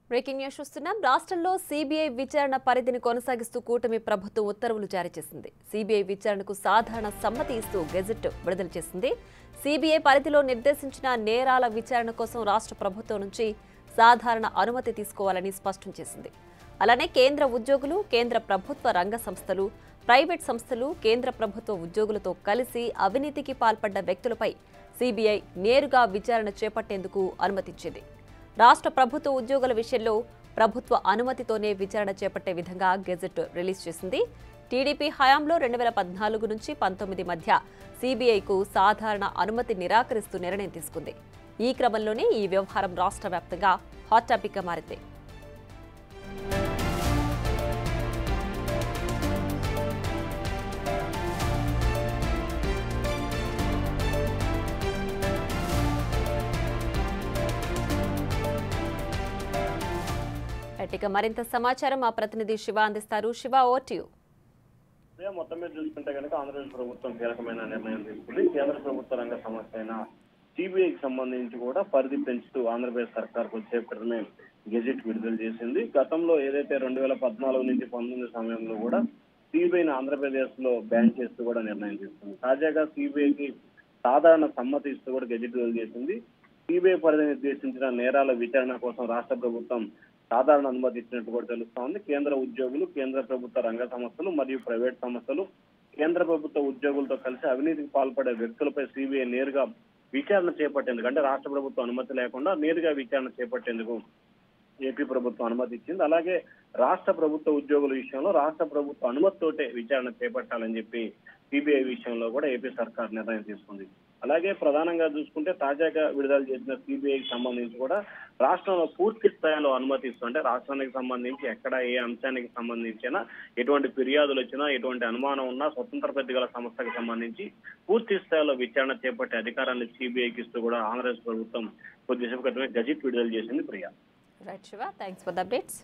Breaking news చూస్తున్నాం. రాష్ట్రంలో CBI విచారణ పరిధిని కొనసాగిస్తూ కూటమి ప్రభుత్వం ఉత్తర్వులు జారీ చేసింది. సీబీఐ విచారణకు సాధారణ సమ్మతి ఇస్తూ గెజెట్ విడుదల చేసింది. సీబీఐ పరిధిలో నిర్దేశించిన నేరాల విచారణ కోసం రాష్ట్ర ప్రభుత్వం నుంచి సాధారణ అనుమతి తీసుకోవాలని స్పష్టం చేసింది. అలానే కేంద్ర ఉద్యోగులు, కేంద్ర ప్రభుత్వ రంగ సంస్థలు, ప్రైవేట్ సంస్థలు, కేంద్ర ప్రభుత్వ ఉద్యోగులతో కలిసి అవినీతికి పాల్పడ్డ వ్యక్తులపై సీబీఐ నేరుగా విచారణ చేపట్టేందుకు అనుమతించింది. రాష్ట్ర ప్రభుత్వ ఉద్యోగుల విషయంలో ప్రభుత్వ అనుమతితోనే విచారణ చేపట్టే విధంగా గెజెట్ రిలీజ్ చేసింది. టీడీపీ హయాంలో 2014 నుంచి 19 మధ్య సీబీఐకు సాధారణ అనుమతి నిరాకరిస్తూ నిర్ణయం తీసుకుంది. ఈ క్రమంలోనే ఈ వ్యవహారం రాష్ట్ర వ్యాప్తంగా హాట్ టాపిక్గా మారింది. ఇక మరింత సమాచారం మా ప్రతినిధి శివ అందిస్తారు. Shiva, over to you. మొత్తం మీద చూసుకుంటే కనుక ఆంధ్రప్రదేశ్ ప్రభుత్వం కీలకమైన నిర్ణయం తీసుకుంది. కేంద్ర ప్రభుత్వ రంగ సంస్థ అయిన సిబిఐకి సంబంధించి కూడా పరిధి పెంచుతూ ఆంధ్రప్రదేశ్ సర్కార్ వచ్చేప్పటినే గెజెట్ విడుదల చేసింది. గతంలో ఏదైతే 2014 నుంచి 19 సమయంలో కూడా సిబిఐని ఆంధ్రప్రదేశ్ లో బ్యాన్ చేస్తూ కూడా నిర్ణయం తీసుకుంది. తాజాగా సిబిఐకి సాధారణ సమ్మతి ఇస్తూ కూడా గెజెట్ విడుదల చేసింది. సిబిఐ పరిధి నిర్దేశించిన నేరాల విచారణ కోసం రాష్ట్ర ప్రభుత్వం సాధారణ అనుమతి ఇచ్చినట్టు కూడా తెలుస్తా ఉంది. కేంద్ర ఉద్యోగులు, కేంద్ర ప్రభుత్వ రంగ సంస్థలు మరియు ప్రైవేట్ సంస్థలు, కేంద్ర ప్రభుత్వ ఉద్యోగులతో కలిసి అవినీతికి పాల్పడే వ్యక్తులపై సిబిఐ నేరుగా విచారణ చేపట్టేందుకు, అంటే రాష్ట్ర ప్రభుత్వం అనుమతి లేకుండా నేరుగా విచారణ చేపట్టేందుకు ఏపీ ప్రభుత్వం అనుమతి ఇచ్చింది. అలాగే రాష్ట్ర ప్రభుత్వ ఉద్యోగుల విషయంలో రాష్ట్ర ప్రభుత్వ అనుమతితోటే విచారణ చేపట్టాలని చెప్పి సిబిఐ విషయంలో కూడా ఏపీ సర్కార్ నిర్ణయం తీసుకుంది. అలాగే ప్రధానంగా చూసుకుంటే తాజాగా విడుదల చేసిన సిబిఐకి సంబంధించి కూడా రాష్ట్రంలో పూర్తి స్థాయిలో అనుమతిస్తూ, అంటే రాష్ట్రానికి సంబంధించి ఎక్కడ ఏ అంశానికి సంబంధించినా ఎటువంటి ఫిర్యాదులు వచ్చినా, ఎటువంటి అనుమానం ఉన్నా స్వతంత్ర ప్రతిగల సంస్థకి సంబంధించి పూర్తి స్థాయిలో విచారణ చేపట్టే అధికారాన్ని సిబిఐకి ఇస్తూ కూడా ఆంధ్రప్రదేశ్ ప్రభుత్వం కొద్దిసేపు క్రితమే గెజెట్ విడుదల చేసింది. Priya. Right Shiva, thanks for the updates.